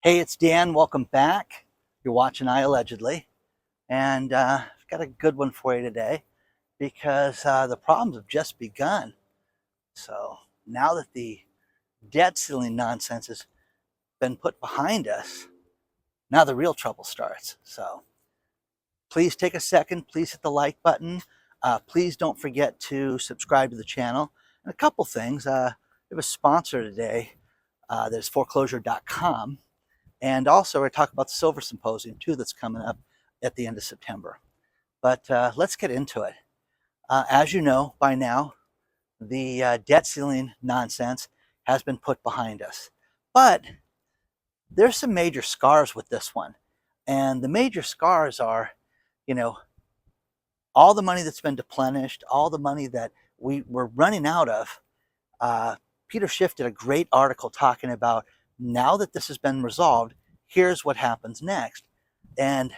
Hey, it's Dan. Welcome back. You're watching iAllegedly, and I've got a good one for you today because the problems have just begun. So now that the debt ceiling nonsense has been put behind us, now the real trouble starts. So please take a second. Please hit the like button. Please don't forget to subscribe to the channel. And a couple things. We have a sponsor today. There's foreclosure.com. And also, we're talking about the Silver Synposium, too, that's coming up at the end of September. But let's get into it. As you know by now, the debt ceiling nonsense has been put behind us. But there's some major scars with this one. And the major scars are, you know, all the money that's been deplenished, all the money that we were running out of. Peter Schiff did a great article talking about now that this has been resolved, here's what happens next. And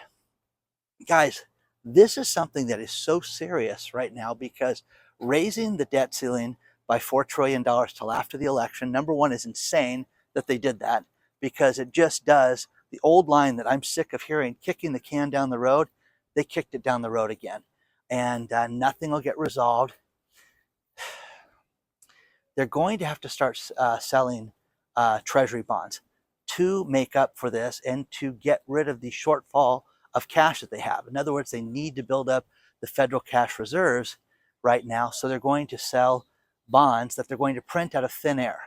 guys, this is something that is so serious right now because raising the debt ceiling by $4 trillion till after the election, number one, is insane that they did that because it just does the old line that I'm sick of hearing, kicking the can down the road. They kicked it down the road again, and nothing will get resolved. They're going to have to start selling treasury bonds to make up for this and to get rid of the shortfall of cash that they have. In other words, they need to build up the federal cash reserves right now. So they're going to sell bonds that they're going to print out of thin air.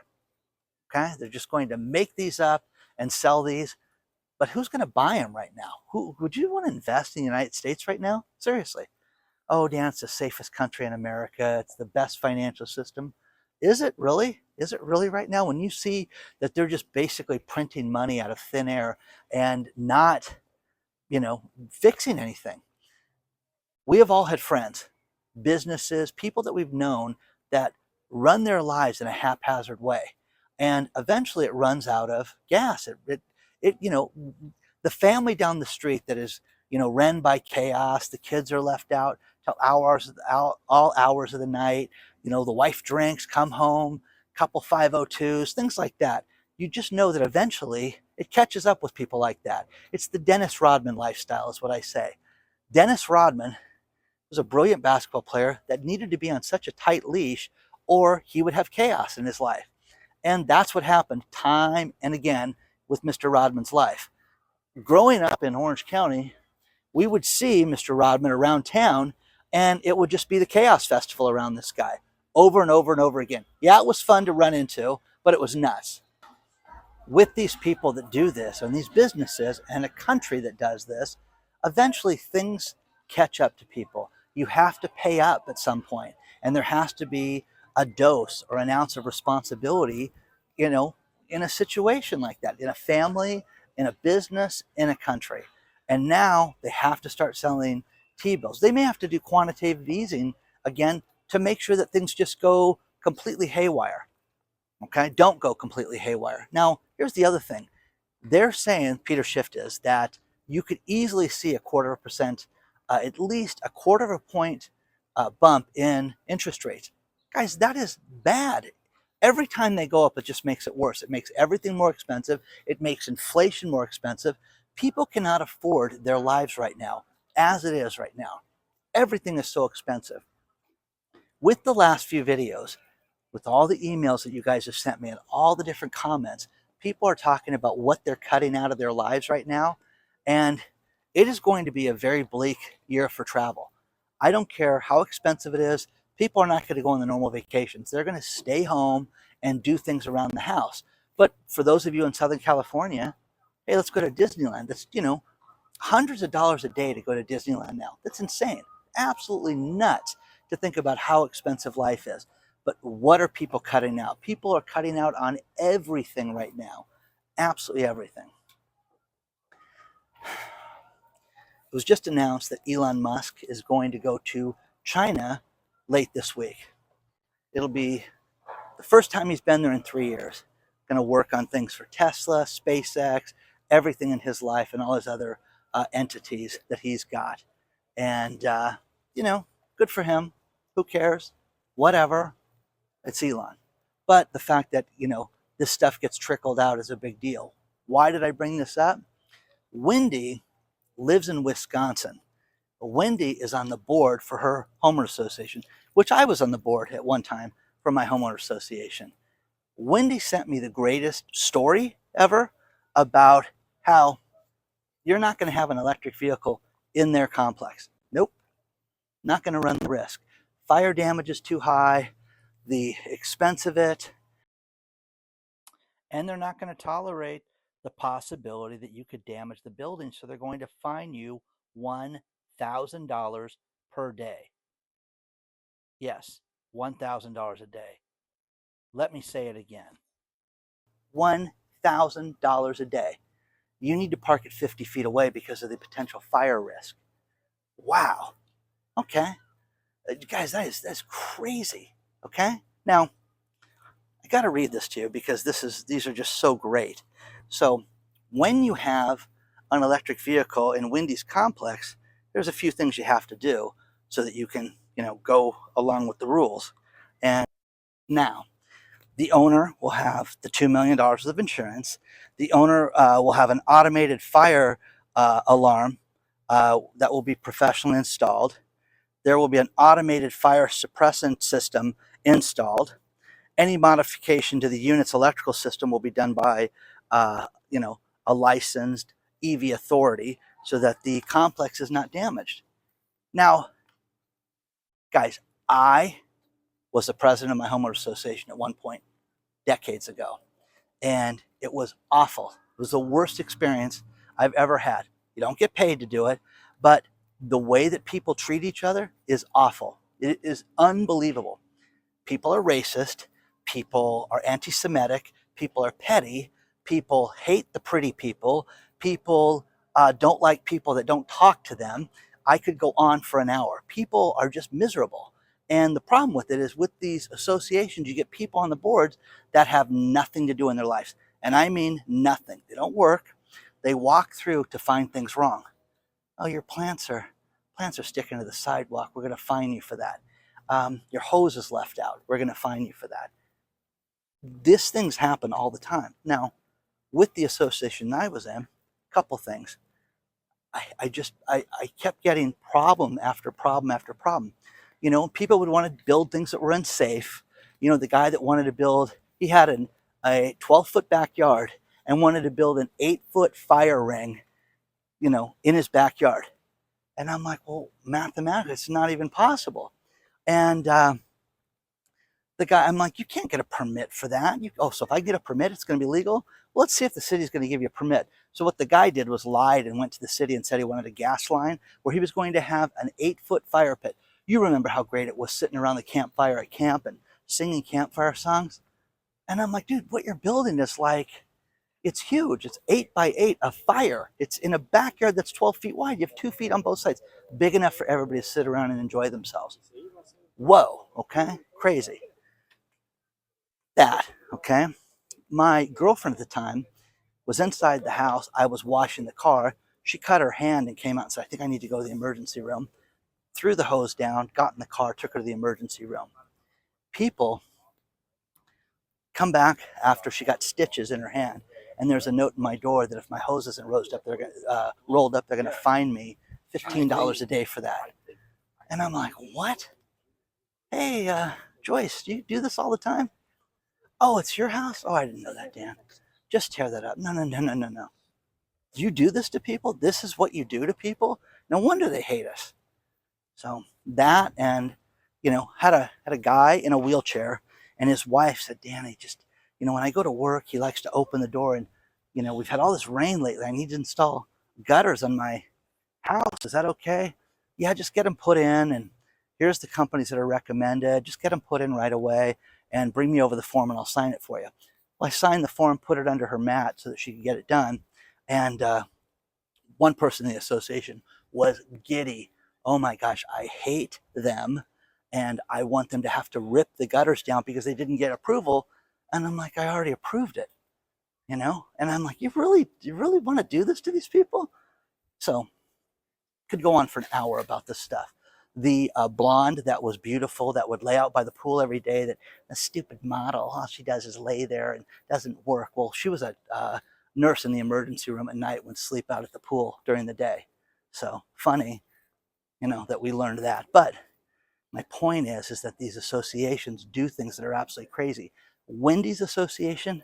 Okay, they're just going to make these up and sell these. But who's going to buy them right now? Who would you want to invest in the United States right now? Seriously. Oh, Dan, it's the safest country in America. It's the best financial system. Is it really? Is it really right now? When you see that they're just basically printing money out of thin air and not, fixing anything. We have all had friends, businesses, people that we've known that run their lives in a haphazard way. And eventually it runs out of gas. The family down the street that is, run by chaos, the kids are left out till all hours of the night. The wife drinks, come home, couple 502s, things like that. You just know that eventually it catches up with people like that. It's the Dennis Rodman lifestyle is what I say. Dennis Rodman was a brilliant basketball player that needed to be on such a tight leash or he would have chaos in his life. And that's what happened time and again with Mr. Rodman's life. Growing up in Orange County, we would see Mr. Rodman around town and it would just be the chaos festival around this guy over and over and over again. Yeah, it was fun to run into, but it was nuts. With these people that do this and these businesses and a country that does this, eventually things catch up to people. You have to pay up at some point, and there has to be a dose or an ounce of responsibility, in a situation like that, in a family, in a business, in a country. And now they have to start selling T-bills. They may have to do quantitative easing again to make sure that things just go completely haywire. Okay, don't go completely haywire. Now, here's the other thing. They're saying, Peter Schiff is, that you could easily see a 0.25%, at least a 0.25 point bump in interest rates. Guys, that is bad. Every time they go up, it just makes it worse. It makes everything more expensive. It makes inflation more expensive. People cannot afford their lives right now, as it is right now. Everything is so expensive. With the last few videos, with all the emails that you guys have sent me and all the different comments, people are talking about what they're cutting out of their lives right now. And it is going to be a very bleak year for travel. I don't care how expensive it is. People are not going to go on the normal vacations. They're going to stay home and do things around the house. But for those of you in Southern California, hey, let's go to Disneyland. That's, hundreds of dollars a day to go to Disneyland now. That's insane. Absolutely nuts to think about how expensive life is. But what are people cutting out? People are cutting out on everything right now. Absolutely everything. It was just announced that Elon Musk is going to go to China late this week. It'll be the first time he's been there in 3 years. Going to work on things for Tesla, SpaceX, everything in his life and all his other entities that he's got. And, good for him. Who cares? Whatever. It's Elon. But the fact that, this stuff gets trickled out is a big deal. Why did I bring this up? Wendy lives in Wisconsin. Wendy is on the board for her homeowner association, which I was on the board at one time for my homeowner association. Wendy sent me the greatest story ever about how you're not going to have an electric vehicle in their complex. Nope, not going to run the risk. Fire damage is too high, the expense of it, and they're not going to tolerate the possibility that you could damage the building. So they're going to fine you $1,000 per day. Yes, $1,000 a day. Let me say it again. $1,000 a day. You need to park it 50 feet away because of the potential fire risk. Wow. Okay. Guys, that's crazy. Okay. Now, I got to read this to you because these are just so great. So, when you have an electric vehicle in Wendy's complex, there's a few things you have to do so that you can, go along with the rules. And now, the owner will have the $2 million of insurance. The owner will have an automated fire alarm that will be professionally installed. There will be an automated fire suppressant system installed. Any modification to the unit's electrical system will be done by, a licensed EV authority so that the complex is not damaged. Now, guys, I was the president of my homeowner association at one point, decades ago, and it was awful. It was the worst experience I've ever had. You don't get paid to do it, but the way that people treat each other is awful. It is unbelievable. People are racist, people are anti-Semitic, people are petty, people hate the pretty people don't like people that don't talk to them. I could go on for an hour. People are just miserable. And the problem with it is with these associations, you get people on the boards that have nothing to do in their lives. And I mean nothing. They don't work. They walk through to find things wrong. Oh, your plants are sticking to the sidewalk. We're going to fine you for that. Your hose is left out. We're going to fine you for that. These things happen all the time. Now, with the association I was in, a couple things. I kept getting problem after problem after problem. People would want to build things that were unsafe. The guy that wanted to build, he had a 12-foot backyard and wanted to build an 8-foot fire ring, in his backyard. And I'm like, well, mathematically, it's not even possible. And the guy, I'm like, you can't get a permit for that. So if I get a permit, it's going to be legal? Well, let's see if the city's going to give you a permit. So what the guy did was lied and went to the city and said he wanted a gas line where he was going to have an 8-foot fire pit. You remember how great it was sitting around the campfire at camp and singing campfire songs? And I'm like, dude, what you're building is it's huge. It's 8 by 8 of fire. It's in a backyard that's 12 feet wide. You have 2 feet on both sides. Big enough for everybody to sit around and enjoy themselves. Whoa, okay? Crazy. That, okay? My girlfriend at the time was inside the house. I was washing the car. She cut her hand and came out and said, I think I need to go to the emergency room. Threw the hose down, got in the car, took her to the emergency room. People come back after she got stitches in her hand, and there's a note in my door that if my hose isn't rolled up, they're going to fine me $15 a day for that. And I'm like, what? Hey, Joyce, do you do this all the time? Oh, it's your house? Oh, I didn't know that, Dan. Just tear that up. No. You do this to people? This is what you do to people? No wonder they hate us. So that, and had a guy in a wheelchair, and his wife said, Danny, just when I go to work, he likes to open the door, and we've had all this rain lately. I need to install gutters on my house. Is that okay? Yeah, just get them put in, and here's the companies that are recommended. Just get them put in right away and bring me over the form and I'll sign it for you. Well, I signed the form, put it under her mat so that she could get it done. And one person in the association was giddy. Oh my gosh, I hate them. And I want them to have to rip the gutters down because they didn't get approval. And I'm like, I already approved it, And I'm like, you really want to do this to these people? So could go on for an hour about this stuff. The blonde that was beautiful, that would lay out by the pool every day, that a stupid model, all she does is lay there and doesn't work. Well, she was a nurse in the emergency room at night would sleep out at the pool during the day. So funny, that we learned that. But my point is that these associations do things that are absolutely crazy. Wendy's association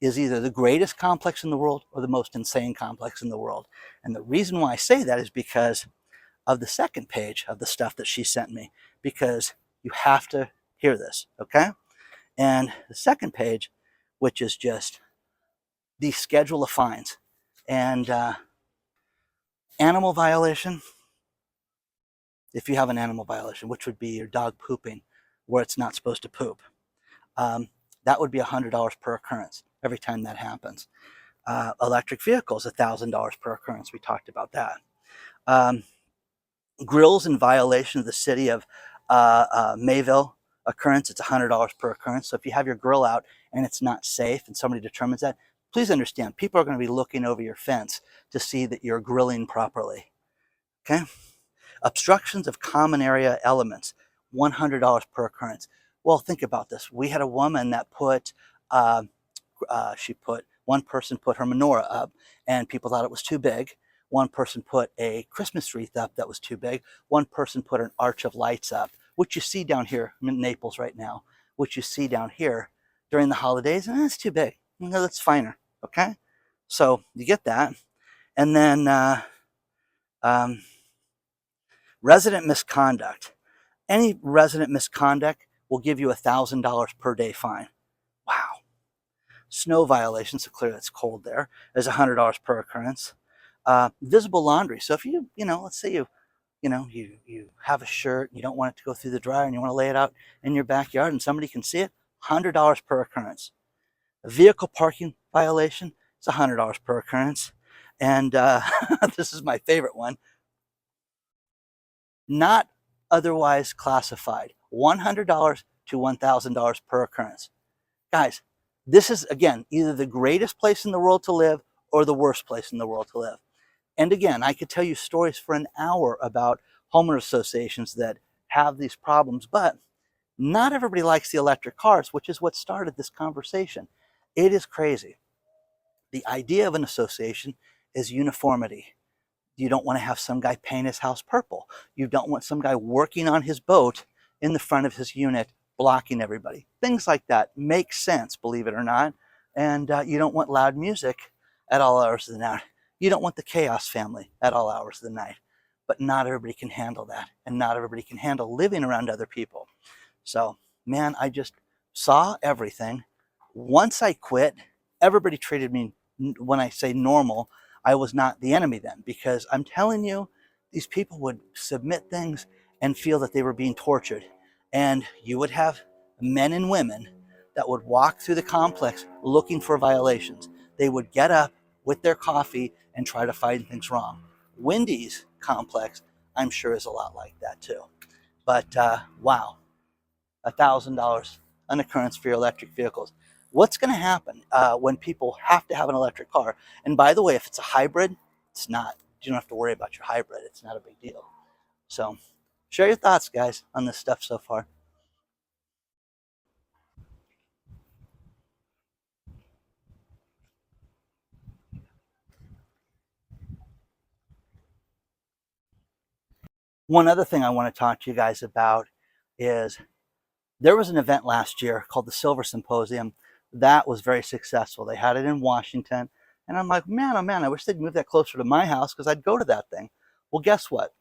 is either the greatest complex in the world or the most insane complex in the world. And the reason why I say that is because of the second page of the stuff that she sent me, because you have to hear this, okay? And the second page, which is just the schedule of fines and animal violation. If you have an animal violation, which would be your dog pooping where it's not supposed to poop, that would be $100 per occurrence every time that happens. Electric vehicles, $1,000 per occurrence. We talked about that. Grills in violation of the city of Mayville occurrence, it's $100 per occurrence. So if you have your grill out and it's not safe and somebody determines that, please understand, people are going to be looking over your fence to see that you're grilling properly. Okay? Obstructions of common area elements, $100 per occurrence. Well, think about this. We had a woman that one person put her menorah up and people thought it was too big. One person put a Christmas wreath up that was too big. One person put an arch of lights up, which you see down here. I'm in Naples right now, which you see down here during the holidays, and it's too big. That's finer, okay? So you get that. And then resident misconduct. Any resident misconduct will give you $1,000 per day fine. Wow. Snow violations, so clearly it's cold there, is $100 per occurrence. Visible laundry. So if you let's say you have a shirt, you don't want it to go through the dryer and you want to lay it out in your backyard and somebody can see it, $100 per occurrence. A vehicle parking violation, it's $100 per occurrence. And this is my favorite one. Not otherwise classified, $100 to $1,000 per occurrence. Guys, this is, again, either the greatest place in the world to live or the worst place in the world to live. And again, I could tell you stories for an hour about homeowner associations that have these problems, but not everybody likes the electric cars, which is what started this conversation. It is crazy. The idea of an association is uniformity. You don't want to have some guy paint his house purple. You don't want some guy working on his boat in the front of his unit, blocking everybody. Things like that make sense, believe it or not. And you don't want loud music at all hours of the night. You don't want the chaos family at all hours of the night. But not everybody can handle that. And not everybody can handle living around other people. So, man, I just saw everything. Once I quit, everybody treated me, when I say normal, I was not the enemy then, because I'm telling you, these people would submit things and feel that they were being tortured. And you would have men and women that would walk through the complex looking for violations. They would get up with their coffee and try to find things wrong. Wendy's complex, I'm sure, is a lot like that too. But wow, $1,000 an occurrence for your electric vehicles. What's going to happen when people have to have an electric car? And by the way, if it's a hybrid, it's not. You don't have to worry about your hybrid. It's not a big deal. So share your thoughts, guys, on this stuff so far. One other thing I want to talk to you guys about is there was an event last year called the Silver Synposium that was very successful. They had it in Washington. And I'm like, man, oh man, I wish they'd move that closer to my house because I'd go to that thing. Well, guess what?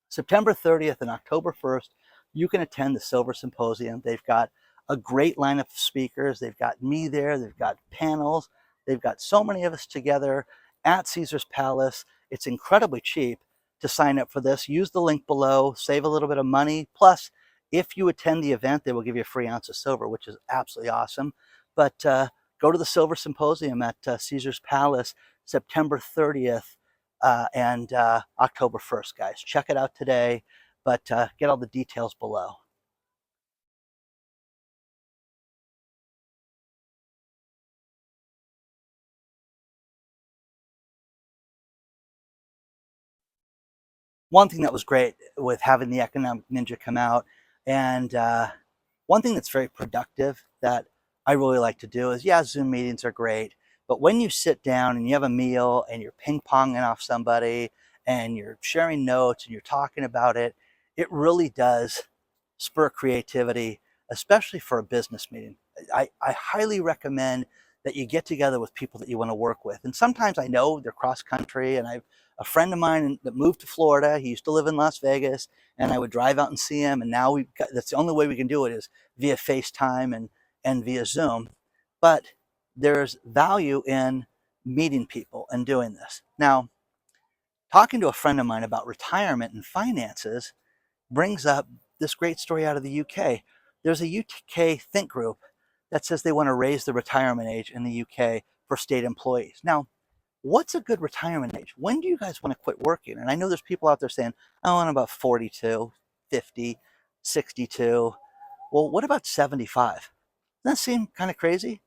September 30th and October 1st, you can attend the Silver Synposium. They've got a great lineup of speakers. They've got me there. They've got panels. They've got so many of us together at Caesar's Palace. It's incredibly cheap to sign up for this. Use the link below, save a little bit of money. Plus, if you attend the event, they will give you a free ounce of silver, which is absolutely awesome. But go to the Silver Synposium at Caesar's Palace, September 30th and October 1st, guys. Check it out today, but get all the details below. One thing that was great with having the Economic Ninja come out, and one thing that's very productive that I really like to do is, yeah, Zoom meetings are great, But when you sit down and you have a meal and you're ping-ponging off somebody and you're sharing notes and you're talking about it, it really does spur creativity, especially for a business meeting. I highly recommend that you get together with people that you want to work with. And sometimes I know they're cross country, and I've a friend of mine that moved to Florida. He used to live in Las Vegas, and I would drive out and see him. And now that's the only way we can do it is via FaceTime and via Zoom. But there's value in meeting people and doing this. Now, talking to a friend of mine about retirement and finances brings up this great story out of the UK. There's a UK think group that says they want to raise the retirement age in the UK for state employees. Now, what's a good retirement age? When do you guys want to quit working? And I know there's people out there saying, I want about 42, 50, 62. Well, what about 75? Doesn't that seem kind of crazy?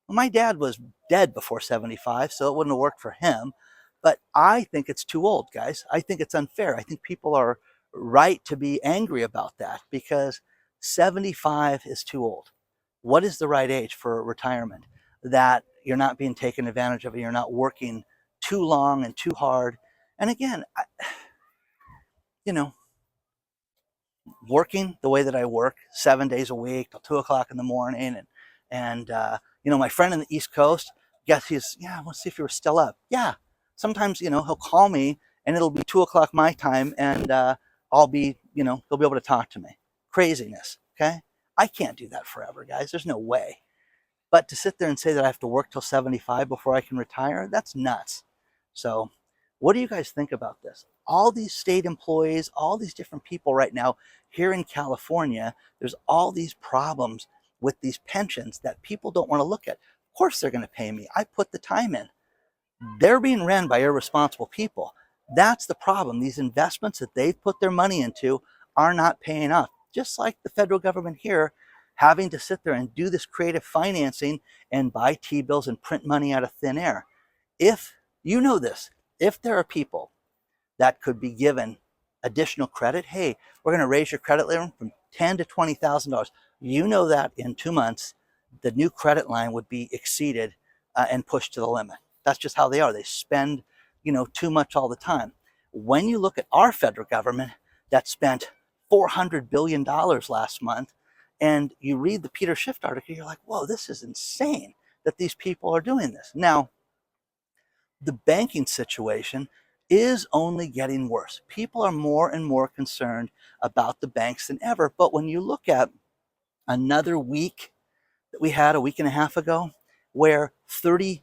Well, my dad was dead before 75, so it wouldn't have worked for him. But I think it's too old, guys. I think it's unfair. I think people are right to be angry about that because 75 is too old. What is the right age for retirement that you're not being taken advantage of and you're not working too long and too hard? And again, you know, working the way that I work 7 days a week till 2 o'clock in the morning. My friend in the East Coast, guess I want to see if you were still up. Yeah. Sometimes, he'll call me and it'll be 2 o'clock my time and he'll be able to talk to me. Craziness. Okay. I can't do that forever, guys. There's no way. But to sit there and say that I have to work till 75 before I can retire, that's nuts. So what do you guys think about this? All these state employees, all these different people right now here in California, there's all these problems with these pensions that people don't want to look at. Of course they're going to pay me. I put the time in. They're being ran by irresponsible people. That's the problem. These investments that they've put their money into are not paying off. Just like the federal government here having to sit there and do this creative financing and buy T-bills and print money out of thin air. If you know this, if there are people that could be given additional credit, hey, we're going to raise your credit limit from $10,000 to $20,000. You know that in 2 months, the new credit line would be exceeded and pushed to the limit. That's just how they are. They spend, too much all the time. When you look at our federal government that spent $400 billion last month, and you read the Peter Schiff article, you're like, whoa, this is insane that these people are doing this. Now, the banking situation is only getting worse. People are more and more concerned about the banks than ever. But when you look at another week that we had a week and a half ago, where $30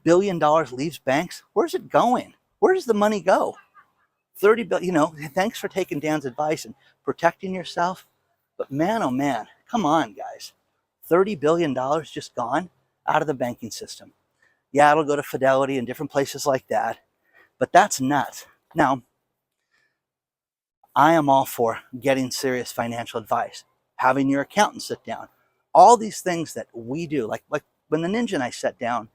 billion leaves banks, where's it going? Where does the money go? 30 billion, thanks for taking Dan's advice and protecting yourself. But man, oh man, come on, guys. $30 billion just gone out of the banking system. Yeah, it'll go to Fidelity and different places like that, but that's nuts. Now, I am all for getting serious financial advice, having your accountant sit down, all these things that we do, like when the Ninja and I sat down,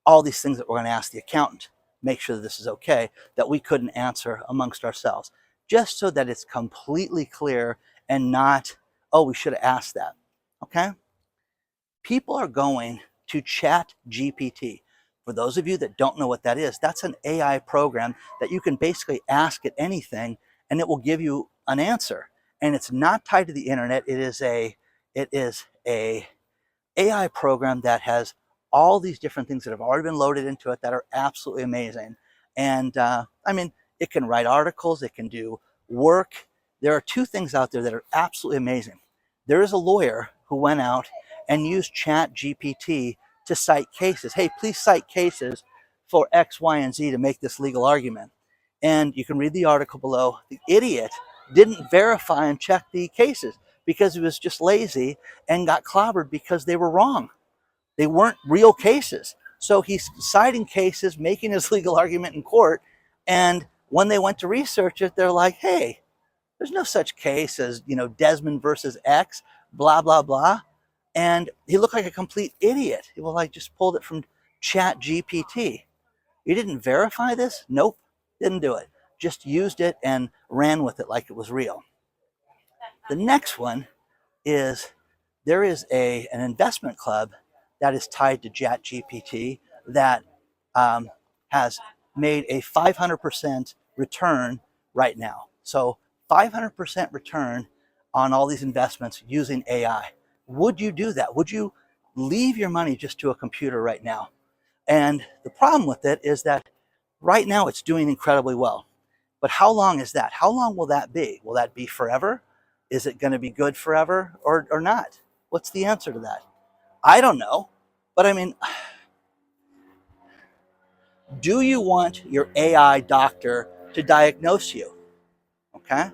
all these things that we're going to ask the accountant, make sure that this is okay, that we couldn't answer amongst ourselves, just so that it's completely clear and not, oh, we should have asked that. Okay? People are going to Chat GPT. For those of you that don't know what that is, that's an AI program that you can basically ask it anything and it will give you an answer. And it's not tied to the internet. It is a AI program that has all these different things that have already been loaded into it that are absolutely amazing. And it can write articles, it can do work. There are two things out there that are absolutely amazing. There is a lawyer who went out and used Chat GPT to cite cases. Hey, please cite cases for X, Y, and Z to make this legal argument. And you can read the article below. The idiot didn't verify and check the cases because he was just lazy and got clobbered because they were wrong. They weren't real cases. So he's citing cases, making his legal argument in court. And when they went to research it, they're like, hey, there's no such case as, Desmond versus X, blah, blah, blah. And he looked like a complete idiot. Well, I just pulled it from Chat GPT. You didn't verify this? Nope, didn't do it. Just used it and ran with it like it was real. The next one is there is an investment club that is tied to Chat GPT that has made a 500% return right now. So 500% return on all these investments using AI. Would you do that? Would you leave your money just to a computer right now? And the problem with it is that right now it's doing incredibly well. But how long is that? How long will that be? Will that be forever? Is it going to be good forever or not? What's the answer to that? I don't know. But I mean, do you want your AI doctor to diagnose you? Okay.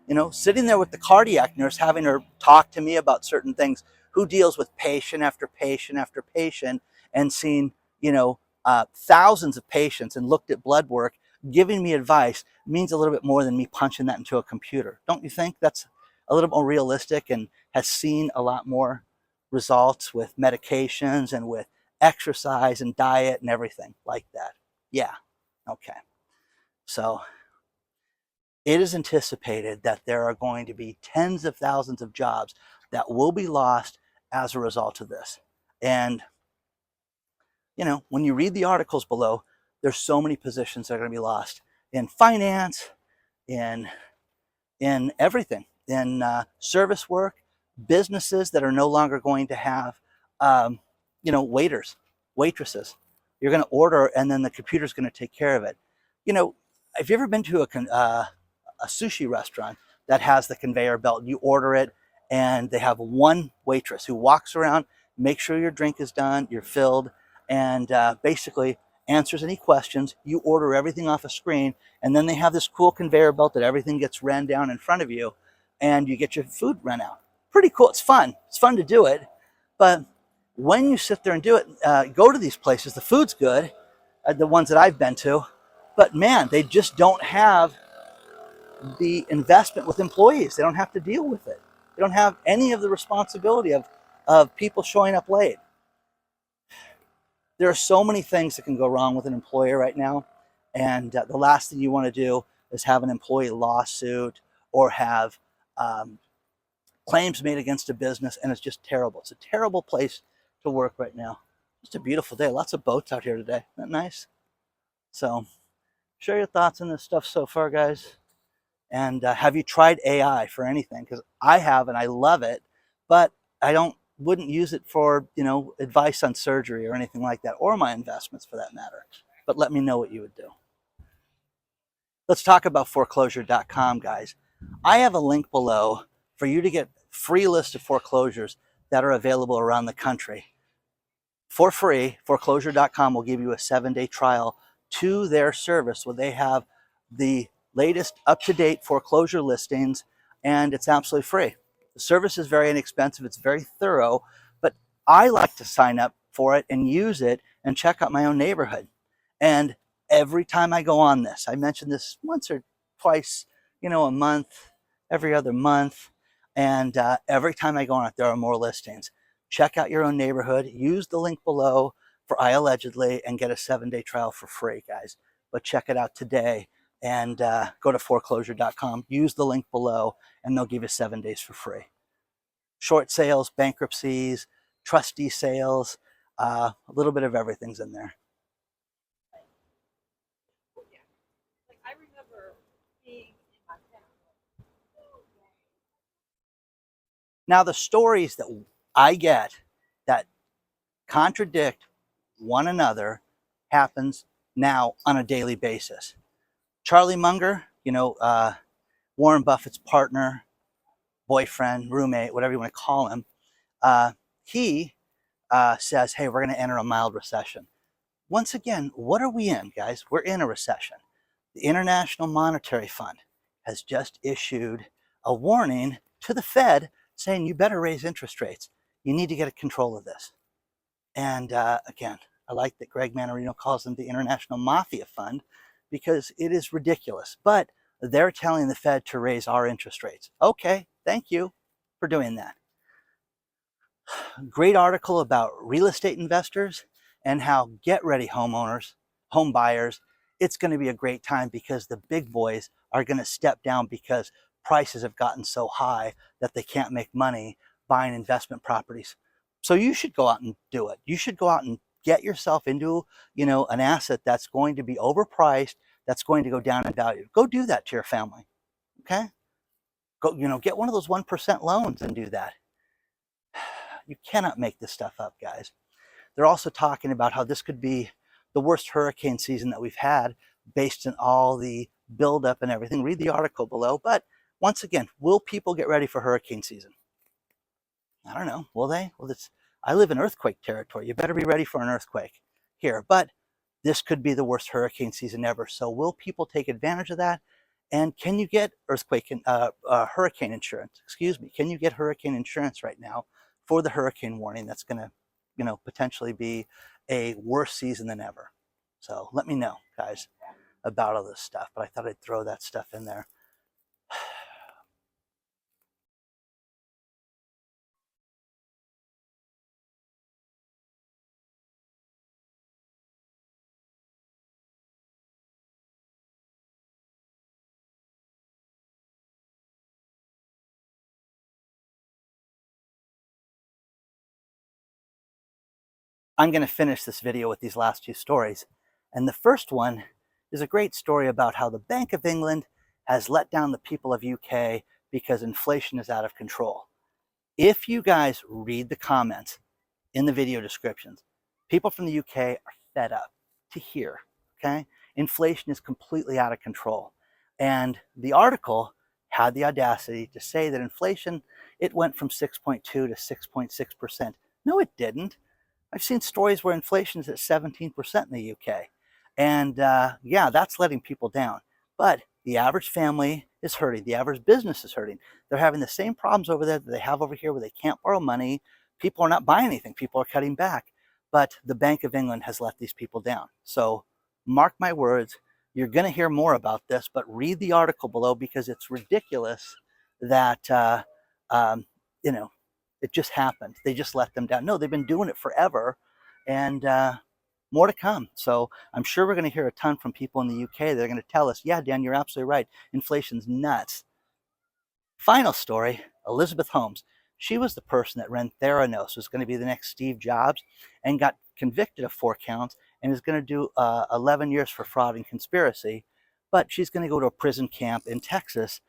You know, sitting there with the cardiac nurse, having her talk to me about certain things, who deals with patient after patient after patient and seen, thousands of patients and looked at blood work, giving me advice means a little bit more than me punching that into a computer. Don't you think that's a little more realistic and has seen a lot more results with medications and with exercise and diet and everything like that? Yeah. Okay. So it is anticipated that there are going to be tens of thousands of jobs that will be lost as a result of this. And, when you read the articles below, there's so many positions that are going to be lost in finance, in everything, in service work, businesses that are no longer going to have, waiters, waitresses. You're going to order, and then the computer's going to take care of it. Have you ever been to a sushi restaurant that has the conveyor belt? You order it, and they have one waitress who walks around, makes sure your drink is done, you're filled, and basically answers any questions. You order everything off a screen, and then they have this cool conveyor belt that everything gets ran down in front of you, and you get your food run out. Pretty cool. It's fun. It's fun to do it. But when you sit there and do it, go to these places, the food's good, the ones that I've been to, but man, they just don't have the investment with employees. They don't have to deal with it. They don't have any of the responsibility of people showing up late. There are so many things that can go wrong with an employer right now. And the last thing you want to do is have an employee lawsuit or have claims made against a business. And it's just terrible. It's a terrible place to work right now. Just a beautiful day. Lots of boats out here today. Isn't that nice? So share your thoughts on this stuff so far, guys. And have you tried AI for anything? Because I have, and I love it, but I wouldn't use it for, advice on surgery or anything like that, or my investments for that matter. But let me know what you would do. Let's talk about foreclosure.com, guys. I have a link below for you to get a free list of foreclosures that are available around the country. For free, foreclosure.com will give you a 7-day trial to their service where they have the latest up-to-date foreclosure listings, and it's absolutely free. The service is very inexpensive. It's very thorough, but I like to sign up for it and use it and check out my own neighborhood. And every time I go on this, I mention this once or twice, a month, every other month, and every time I go on it, there are more listings. Check out your own neighborhood. Use the link below for iAllegedly and get a 7-day trial for free, guys. But check it out today. And go to foreclosure.com, use the link below, and they'll give you 7 days for free. Short sales, bankruptcies, trustee sales, a little bit of everything's in there. I remember being in my town. Now, the stories that I get that contradict one another happens now on a daily basis. Charlie Munger, Warren Buffett's partner, boyfriend, roommate, whatever you want to call him, he says, hey, we're going to enter a mild recession. Once again, what are we in, guys? We're in a recession. The International Monetary Fund has just issued a warning to the Fed saying you better raise interest rates. You need to get control of this. And again, I like that Greg Manarino calls them the International Mafia Fund because it is ridiculous. But they're telling the Fed to raise our interest rates. Okay, thank you for doing that. Great article about real estate investors and how get ready homeowners, home buyers. It's going to be a great time because the big boys are going to step down because prices have gotten so high that they can't make money buying investment properties. So you should go out and do it. You should go out and get yourself into, an asset that's going to be overpriced, that's going to go down in value. Go do that to your family. Okay? Go, get one of those 1% loans and do that. You cannot make this stuff up, guys. They're also talking about how this could be the worst hurricane season that we've had based on all the buildup and everything. Read the article below. But once again, will people get ready for hurricane season? I don't know. Will they? Well, I live in earthquake territory. You better be ready for an earthquake here. But this could be the worst hurricane season ever. So will people take advantage of that? And can you get hurricane insurance? Excuse me. Can you get hurricane insurance right now for the hurricane warning that's going to, potentially be a worse season than ever? So let me know, guys, about all this stuff. But I thought I'd throw that stuff in there. I'm going to finish this video with these last two stories. And the first one is a great story about how the Bank of England has let down the people of UK because inflation is out of control. If you guys read the comments in the video descriptions, people from the UK are fed up to hear, okay? Inflation is completely out of control. And the article had the audacity to say that inflation, it went from 6.2 to 6.6%. No, it didn't. I've seen stories where inflation is at 17% in the UK. And yeah, that's letting people down. But the average family is hurting. The average business is hurting. They're having the same problems over there that they have over here where they can't borrow money. People are not buying anything. People are cutting back. But the Bank of England has let these people down. So mark my words, you're going to hear more about this, but read the article below because it's ridiculous that, it just happened. They just let them down. No, they've been doing it forever, and more to come. So I'm sure we're going to hear a ton from people in the UK. They're going to tell us, yeah, Dan, you're absolutely right. Inflation's nuts. Final story, Elizabeth Holmes. She was the person that ran Theranos, was going to be the next Steve Jobs, and got convicted of 4 counts and is going to do 11 years for fraud and conspiracy. But she's going to go to a prison camp in Texas,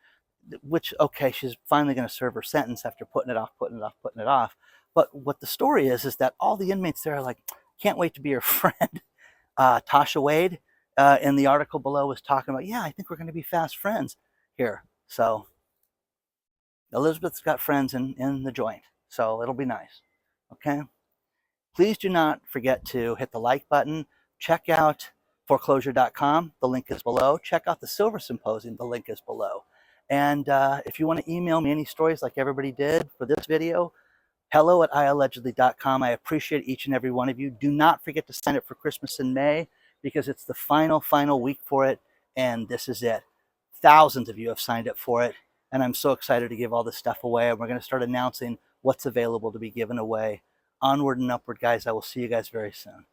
which, okay, she's finally going to serve her sentence after putting it off. But what the story is that all the inmates there are like, can't wait to be your friend. Tasha Wade in the article below was talking about, yeah, I think we're going to be fast friends here. So Elizabeth's got friends in the joint, so it'll be nice. Okay? Please do not forget to hit the like button. Check out foreclosure.com. The link is below. Check out the Silver Synposium. The link is below. And if you want to email me any stories like everybody did for this video, hello@iAllegedly.com. I appreciate each and every one of you. Do not forget to sign up for Christmas in May because it's the final week for it, and this is it. Thousands of you have signed up for it, and I'm so excited to give all this stuff away. And we're going to start announcing what's available to be given away. Onward and upward, guys. I will see you guys very soon.